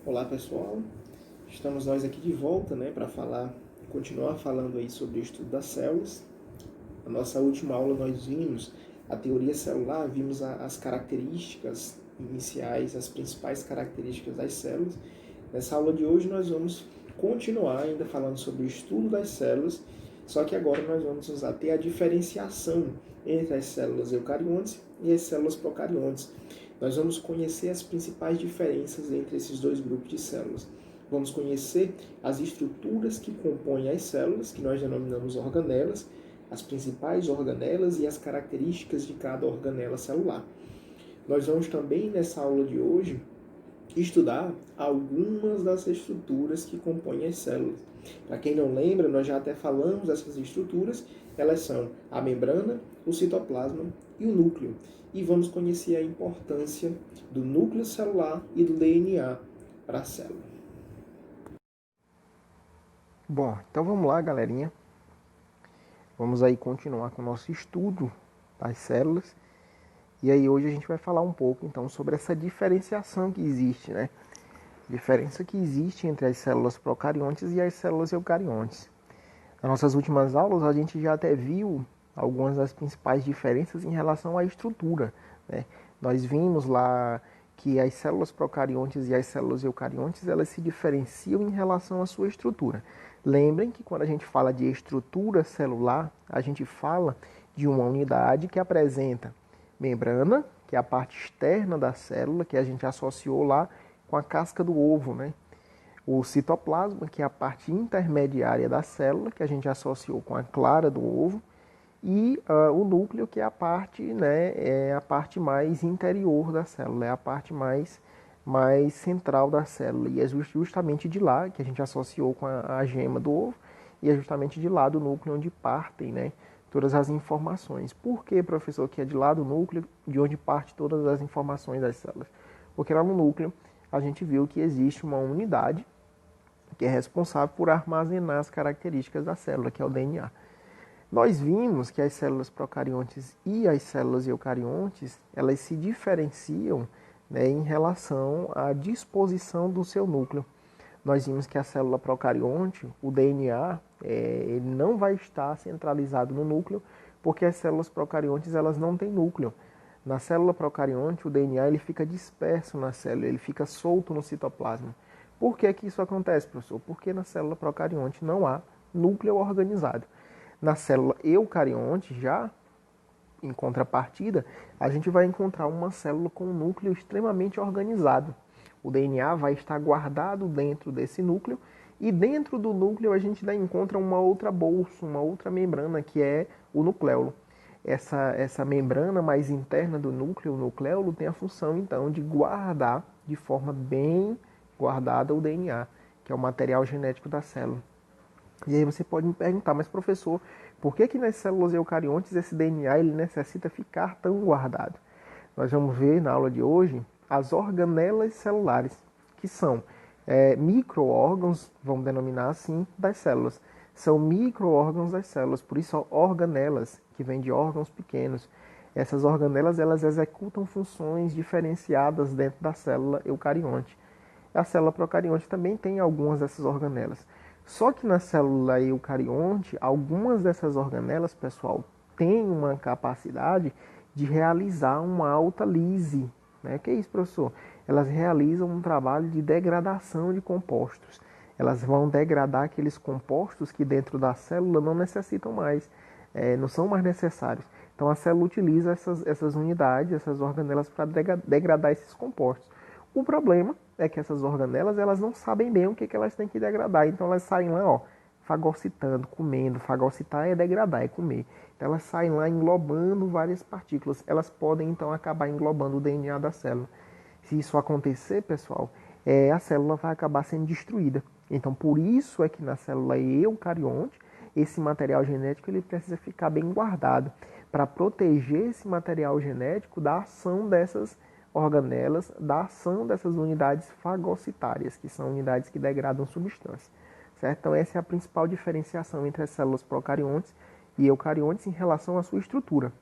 Olá pessoal, estamos nós aqui de volta, para continuar falando aí sobre o estudo das células. Na nossa última aula nós vimos a teoria celular, vimos as características iniciais, as principais características das células. Nessa aula de hoje nós vamos continuar ainda falando sobre o estudo das células, só que agora nós vamos usar até a diferenciação entre as células eucariontes e as células procariontes. Nós vamos conhecer as principais diferenças entre esses dois grupos de células. Vamos conhecer as estruturas que compõem as células, que nós denominamos organelas, as principais organelas e as características de cada organela celular. Nós vamos também, nessa aula de hoje, estudar algumas das estruturas que compõem as células. Para quem não lembra, nós já até falamos dessas estruturas, elas são a membrana, o citoplasma e o núcleo. E vamos conhecer a importância do núcleo celular e do DNA para a célula. Bom, então vamos lá, galerinha. Vamos aí continuar com o nosso estudo das células. E aí hoje a gente vai falar um pouco então sobre essa diferenciação que existe, né? Diferença que existe entre as células procariontes e as células eucariontes. Nas nossas últimas aulas a gente já até viu algumas das principais diferenças em relação à estrutura, né? Nós vimos lá que as células procariontes e as células eucariontes elas se diferenciam em relação à sua estrutura. Lembrem que quando a gente fala de estrutura celular, a gente fala de uma unidade que apresenta membrana, que é a parte externa da célula, que a gente associou lá com a casca do ovo, né? O citoplasma, que é a parte intermediária da célula, que a gente associou com a clara do ovo, e o núcleo, que é a parte, né, é a parte mais interior da célula, é a parte mais central da célula. E é justamente de lá que a gente associou com a gema do ovo, e é justamente de lá do núcleo onde partem, né, todas as informações. Por que, professor, que é de lá do núcleo de onde parte todas as informações das células? Porque lá no núcleo a gente viu que existe uma unidade que é responsável por armazenar as características da célula, que é o DNA. Nós vimos que as células procariontes e as células eucariontes, elas se diferenciam, né, em relação à disposição do seu núcleo. Nós vimos que a célula procarionte, o DNA, ele não vai estar centralizado no núcleo, porque as células procariontes elas não têm núcleo. Na célula procarionte, o DNA ele fica disperso na célula, ele fica solto no citoplasma. Por que isso acontece, professor? Porque na célula procarionte não há núcleo organizado. Na célula eucarionte, já em contrapartida, a gente vai encontrar uma célula com um núcleo extremamente organizado. O DNA vai estar guardado dentro desse núcleo e dentro do núcleo a gente ainda encontra uma outra bolsa, uma outra membrana que é o nucleolo. Essa membrana mais interna do núcleo, o nucleolo, tem a função então de guardar de forma bem guardada o DNA, que é o material genético da célula. E aí você pode me perguntar, mas professor, por que nas células eucariontes esse DNA ele necessita ficar tão guardado? Nós vamos ver na aula de hoje as organelas celulares, que são micro-órgãos, vamos denominar assim, das células. São micro-órgãos das células, por isso organelas, que vêm de órgãos pequenos. Essas organelas elas executam funções diferenciadas dentro da célula eucarionte. A célula procarionte também tem algumas dessas organelas. Só que na célula eucarionte, algumas dessas organelas, pessoal, têm uma capacidade de realizar uma autalise. Né? O que é isso, professor? Elas realizam um trabalho de degradação de compostos. Elas vão degradar aqueles compostos que dentro da célula não necessitam mais, não são mais necessários. Então a célula utiliza essas unidades, essas organelas para degradar esses compostos. O problema é que essas organelas elas não sabem bem o que elas têm que degradar, então elas saem lá, ó, fagocitando, comendo. Fagocitar é degradar, é comer. Então elas saem lá englobando várias partículas. Elas podem então acabar englobando o DNA da célula. Se isso acontecer, pessoal, a célula vai acabar sendo destruída. Então por isso é que na célula eucarionte esse material genético ele precisa ficar bem guardado para proteger esse material genético da ação dessas organelas, da ação dessas unidades fagocitárias, que são unidades que degradam substâncias. Certo? Então essa é a principal diferenciação entre as células procariontes e eucariontes em relação à sua estrutura.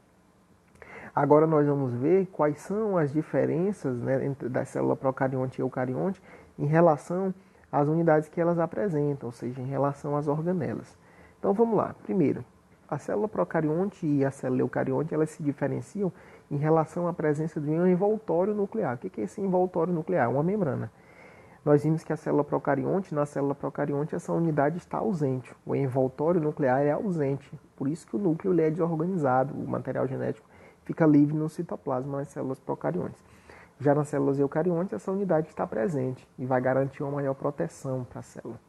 Agora nós vamos ver quais são as diferenças, né, entre da célula procarionte e eucarionte em relação às unidades que elas apresentam, ou seja, em relação às organelas. Então vamos lá. Primeiro, a célula procarionte e a célula eucarionte elas se diferenciam em relação à presença de um envoltório nuclear. O que é esse envoltório nuclear? Uma membrana. Nós vimos que na célula procarionte, essa unidade está ausente. O envoltório nuclear é ausente. Por isso que o núcleo ele é desorganizado, o material genético fica livre no citoplasma nas células procariontes. Já nas células eucariontes, essa unidade está presente e vai garantir uma maior proteção para a célula.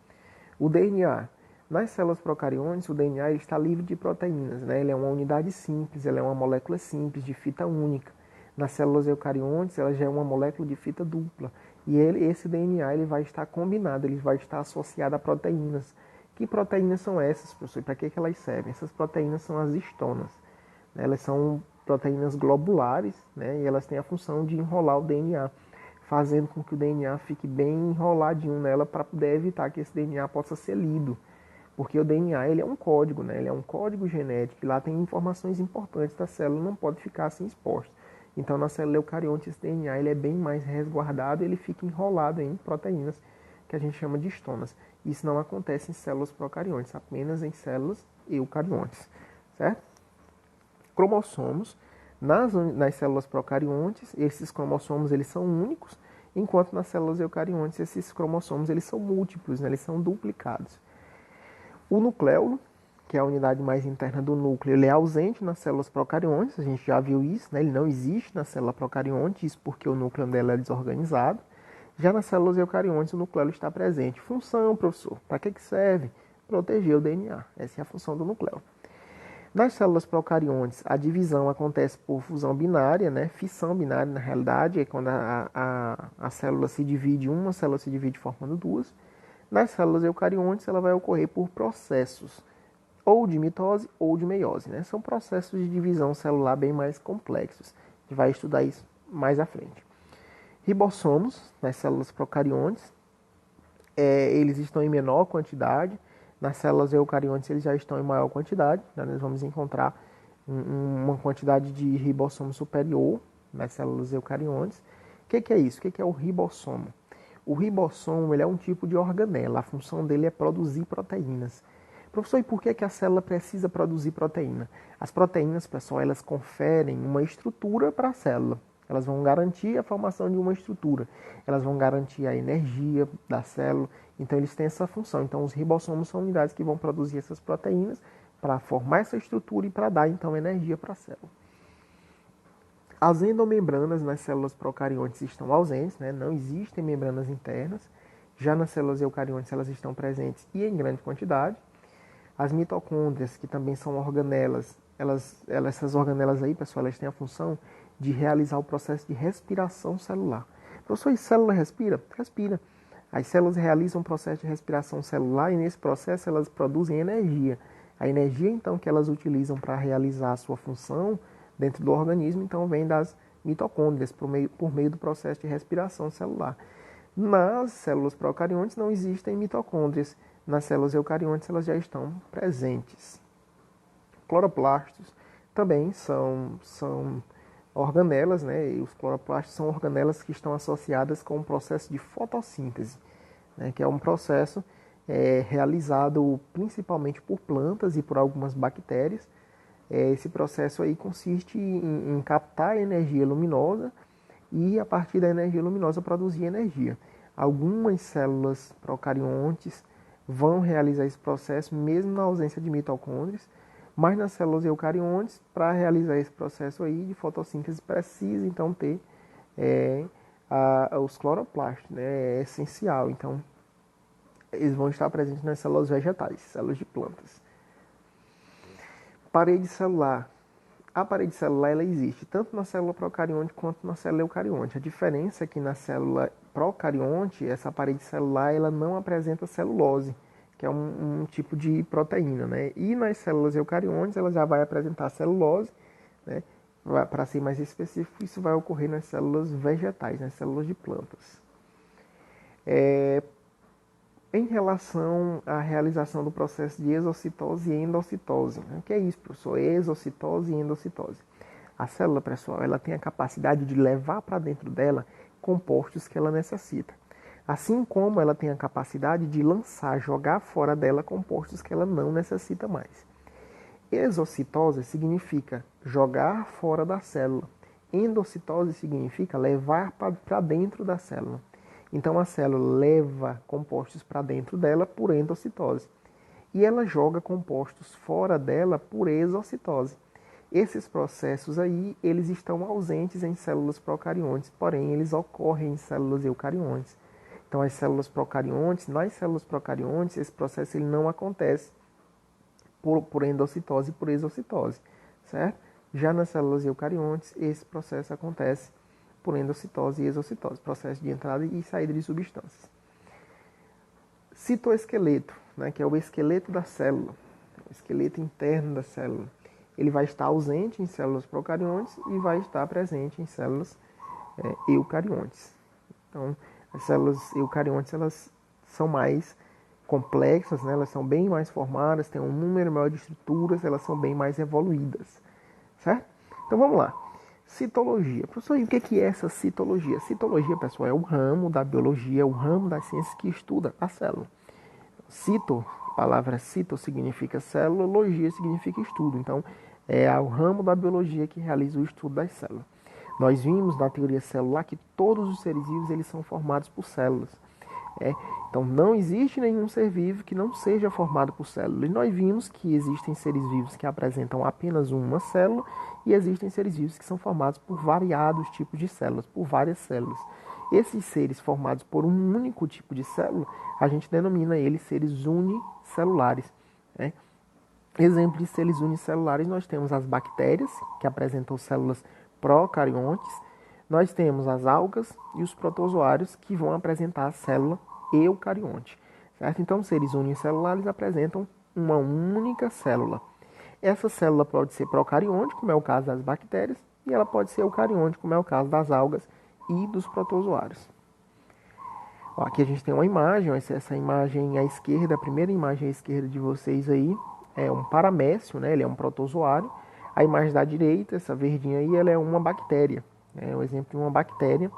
O DNA. Nas células procariontes, o DNA ele está livre de proteínas. Né? Ele é uma unidade simples, ele é uma molécula simples, de fita única. Nas células eucariontes, ela já é uma molécula de fita dupla. E esse DNA ele vai estar combinado, ele vai estar associado a proteínas. Que proteínas são essas, professor? Para que elas servem? Essas proteínas são as histonas. Elas são proteínas globulares, né? E elas têm a função de enrolar o DNA, fazendo com que o DNA fique bem enroladinho nela para poder evitar que esse DNA possa ser lido. Porque o DNA ele é um código, né? Ele é um código genético, e lá tem informações importantes da célula, não pode ficar assim exposto. Então, na célula eucarionte, esse DNA ele é bem mais resguardado, ele fica enrolado em proteínas que a gente chama de histonas. Isso não acontece em células procariontes, apenas em células eucariontes, certo? Cromossomos. Nas células procariontes, esses cromossomos eles são únicos, enquanto nas células eucariontes, esses cromossomos eles são múltiplos, né? Eles são duplicados. O nucleolo, que é a unidade mais interna do núcleo, ele é ausente nas células procariontes, a gente já viu isso, né? Ele não existe na célula procarionte, isso porque o núcleo dela é desorganizado. Já nas células eucariontes, o nucleolo está presente. Função, professor, para que serve? Proteger o DNA, essa é a função do nucleolo. Nas células procariontes, a divisão acontece por fusão binária, né? Fissão binária, na realidade, é quando a célula se divide, uma célula se divide formando duas. Nas células eucariontes, ela vai ocorrer por processos ou de mitose ou de meiose, né? São processos de divisão celular bem mais complexos. A gente vai estudar isso mais à frente. Ribossomos, nas células procariontes, eles estão em menor quantidade. Nas células eucariontes, eles já estão em maior quantidade. Né? Nós vamos encontrar uma quantidade de ribossomo superior nas células eucariontes. O que é isso? O que é o ribossomo? O ribossomo ele é um tipo de organela. A função dele é produzir proteínas. Professor, e por que a célula precisa produzir proteína? As proteínas, pessoal, elas conferem uma estrutura para a célula. Elas vão garantir a formação de uma estrutura. Elas vão garantir a energia da célula. Então, eles têm essa função. Então, os ribossomos são unidades que vão produzir essas proteínas para formar essa estrutura e para dar, então, energia para a célula. As endomembranas nas células procariontes estão ausentes, né? Não existem membranas internas. Já nas células eucariontes, elas estão presentes e em grande quantidade. As mitocôndrias, que também são organelas, essas organelas aí, pessoal, elas têm a função de realizar o processo de respiração celular. Professor, e célula respira? Respira. As células realizam um processo de respiração celular e nesse processo elas produzem energia. A energia, então, que elas utilizam para realizar a sua função dentro do organismo, então, vem das mitocôndrias por meio do processo de respiração celular. Nas células procariontes não existem mitocôndrias. Nas células eucariontes elas já estão presentes. Cloroplastos também são organelas, né? E os cloroplastos são organelas que estão associadas com o processo de fotossíntese, né? Que é um processo realizado principalmente por plantas e por algumas bactérias. Esse processo aí consiste em captar energia luminosa e a partir da energia luminosa produzir energia. Algumas células procariontes vão realizar esse processo mesmo na ausência de mitocôndrias, mas nas células eucariontes, para realizar esse processo aí de fotossíntese, precisa então ter os cloroplastos, né? É essencial. Então, eles vão estar presentes nas células vegetais, células de plantas. Parede celular. A parede celular ela existe tanto na célula procarionte quanto na célula eucarionte. A diferença é que na célula procarionte, essa parede celular ela não apresenta celulose, que é um tipo de proteína, né? E nas células eucariontes ela já vai apresentar celulose, né? Para ser mais específico, isso vai ocorrer nas células vegetais, nas células de plantas. Em relação à realização do processo de exocitose e endocitose. O que é isso, professor? Exocitose e endocitose. A célula, pessoal, ela tem a capacidade de levar para dentro dela compostos que ela necessita. Assim como ela tem a capacidade de lançar, jogar fora dela compostos que ela não necessita mais. Exocitose significa jogar fora da célula. Endocitose significa levar para dentro da célula. Então a célula leva compostos para dentro dela por endocitose. E ela joga compostos fora dela por exocitose. Esses processos aí, eles estão ausentes em células procariontes, porém eles ocorrem em células eucariontes. Então nas células procariontes, esse processo ele não acontece por endocitose e por exocitose, certo? Já nas células eucariontes, esse processo acontece por endocitose e exocitose, processo de entrada e saída de substâncias. Citoesqueleto, né, que é o esqueleto da célula, o esqueleto interno da célula. Ele vai estar ausente em células procariontes e vai estar presente em células eucariontes. Então, as células eucariontes elas são mais complexas, né? Elas são bem mais formadas, têm um número maior de estruturas, elas são bem mais evoluídas, certo? Então vamos lá. Citologia. Professor, e o que é essa citologia? Citologia, pessoal, é o ramo da biologia, é o ramo das ciências que estuda a célula. Cito, a palavra cito significa célula, logia significa estudo. Então, é o ramo da biologia que realiza o estudo das células. Nós vimos na teoria celular que todos os seres vivos eles são formados por células. Então, não existe nenhum ser vivo que não seja formado por célula. E nós vimos que existem seres vivos que apresentam apenas uma célula e existem seres vivos que são formados por variados tipos de células, por várias células. Esses seres formados por um único tipo de célula, a gente denomina eles seres unicelulares. Né? Exemplo de seres unicelulares, nós temos as bactérias, que apresentam células procariontes, nós temos as algas e os protozoários, que vão apresentar a célula eucarionte. Certo? Então, seres unicelulares apresentam uma única célula. Essa célula pode ser procarionte, como é o caso das bactérias, e ela pode ser eucarionte, como é o caso das algas e dos protozoários. Ó, aqui a gente tem uma imagem, essa imagem à esquerda, a primeira imagem à esquerda de vocês aí, é um paramécio, né? Ele é um protozoário. A imagem da direita, essa verdinha aí, ela é uma bactéria. É um exemplo de uma bactéria.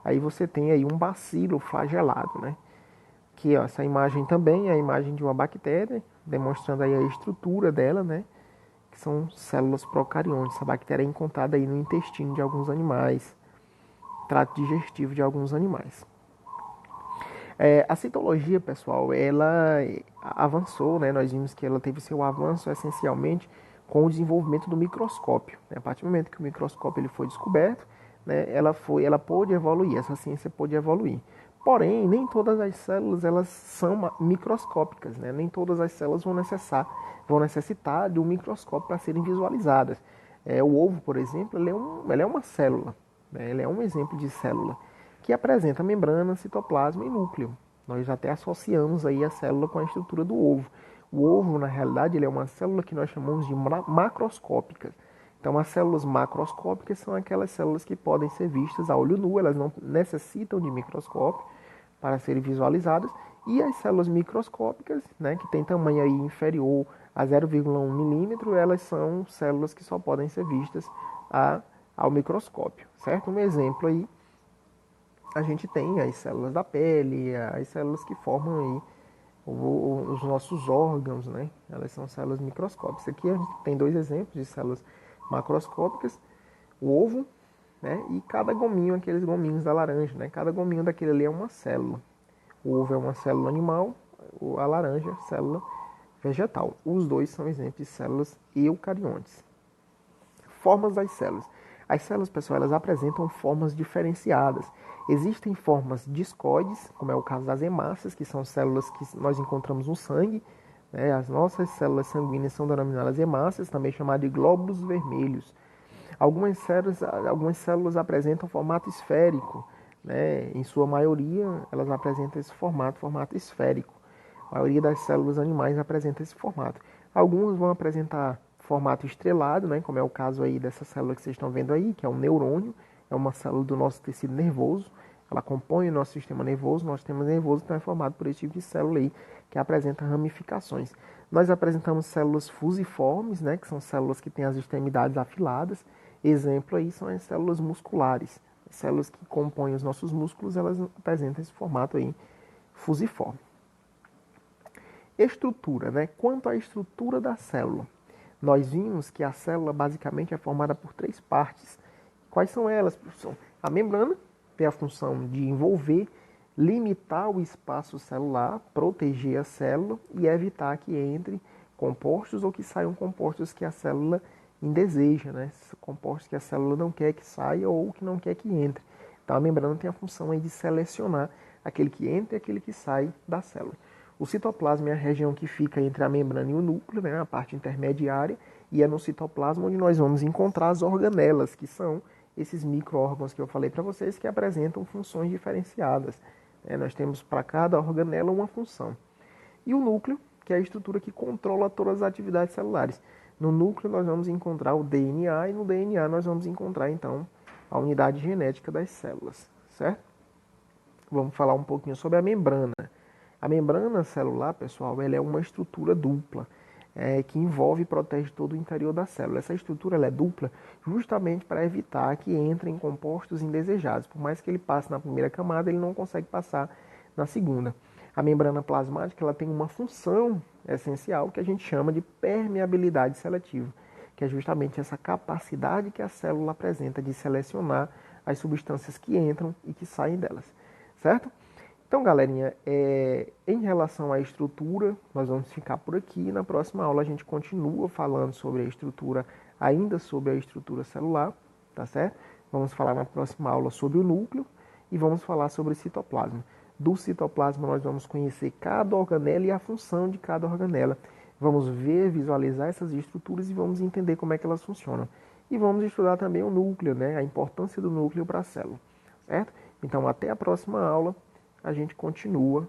Aí você tem aí um bacilo flagelado, né? Que ó, essa imagem também é a imagem de uma bactéria, demonstrando aí a estrutura dela, né? Que são células procariontes. Essa bactéria é encontrada aí no intestino de alguns animais, trato digestivo de alguns animais. A citologia, pessoal, ela avançou, né? Nós vimos que ela teve seu avanço essencialmente com o desenvolvimento do microscópio. Né? A partir do momento que o microscópio ele foi descoberto, né, ela pôde evoluir, essa ciência pôde evoluir. Porém, nem todas as células elas são microscópicas, né? Nem todas as células vão necessitar de um microscópio para serem visualizadas. O ovo, por exemplo, ele é uma célula, né? Ele é um exemplo de célula que apresenta membrana, citoplasma e núcleo. Nós até associamos aí a célula com a estrutura do ovo. O ovo, na realidade, ele é uma célula que nós chamamos de macroscópica. Então, as células macroscópicas são aquelas células que podem ser vistas a olho nu, elas não necessitam de microscópio para serem visualizadas. E as células microscópicas, né, que têm tamanho aí inferior a 0,1 milímetro, elas são células que só podem ser vistas ao microscópio, certo? Um exemplo aí, a gente tem as células da pele, as células que formam aí os nossos órgãos, né? Elas são células microscópicas. Aqui a gente tem dois exemplos de células macroscópicas, o ovo, né? E cada gominho, aqueles gominhos da laranja, né? Cada gominho daquele ali é uma célula. O ovo é uma célula animal, a laranja, célula vegetal. Os dois são exemplos de células eucariontes. Formas das células. As células, pessoal, elas apresentam formas diferenciadas. Existem formas discoides, como é o caso das hemácias, que são células que nós encontramos no sangue. Né? As nossas células sanguíneas são denominadas hemácias, também chamadas de glóbulos vermelhos. Algumas células apresentam formato esférico. Né? Em sua maioria, elas apresentam esse formato esférico. A maioria das células animais apresenta esse formato. Algumas vão apresentar formato estrelado, né? Como é o caso aí dessa célula que vocês estão vendo aí, que é um neurônio, é uma célula do nosso tecido nervoso, ela compõe o nosso sistema nervoso então é formado por esse tipo de célula aí, que apresenta ramificações. Nós apresentamos células fusiformes, né? Que são células que têm as extremidades afiladas, Exemplo aí são as células musculares. As células que compõem os nossos músculos, elas apresentam esse formato aí fusiforme. Estrutura, né? Quanto à estrutura da célula, nós vimos que a célula basicamente é formada por 3 partes. Quais são elas, professor? A membrana tem a função de envolver, limitar o espaço celular, proteger a célula e evitar que entre compostos ou que saiam compostos que a célula indeseja, né? Compostos que a célula não quer que saia ou que não quer que entre. Então a membrana tem a função aí de selecionar aquele que entra e aquele que sai da célula. O citoplasma é a região que fica entre a membrana e o núcleo, né, a parte intermediária, e é no citoplasma onde nós vamos encontrar as organelas, que são esses micro-órgãos que eu falei para vocês, que apresentam funções diferenciadas. Nós temos para cada organela uma função. E o núcleo, que é a estrutura que controla todas as atividades celulares. No núcleo nós vamos encontrar o DNA e no DNA nós vamos encontrar, então, a unidade genética das células, certo? Vamos falar um pouquinho sobre a membrana. A membrana celular, pessoal, ela é uma estrutura dupla, que envolve e protege todo o interior da célula. Essa estrutura ela é dupla justamente para evitar que entrem compostos indesejados. Por mais que ele passe na primeira camada, ele não consegue passar na segunda. A membrana plasmática ela tem uma função essencial que a gente chama de permeabilidade seletiva, que é justamente essa capacidade que a célula apresenta de selecionar as substâncias que entram e que saem delas, certo? Então, galerinha, em relação à estrutura, nós vamos ficar por aqui. Na próxima aula a gente continua falando sobre a estrutura, ainda sobre a estrutura celular, tá certo? Vamos falar na próxima aula sobre o núcleo e vamos falar sobre o citoplasma. Do citoplasma nós vamos conhecer cada organela e a função de cada organela. Vamos ver, visualizar essas estruturas e vamos entender como é que elas funcionam. E vamos estudar também o núcleo, né? A importância do núcleo para a célula, certo? Então, até a próxima aula. A gente continua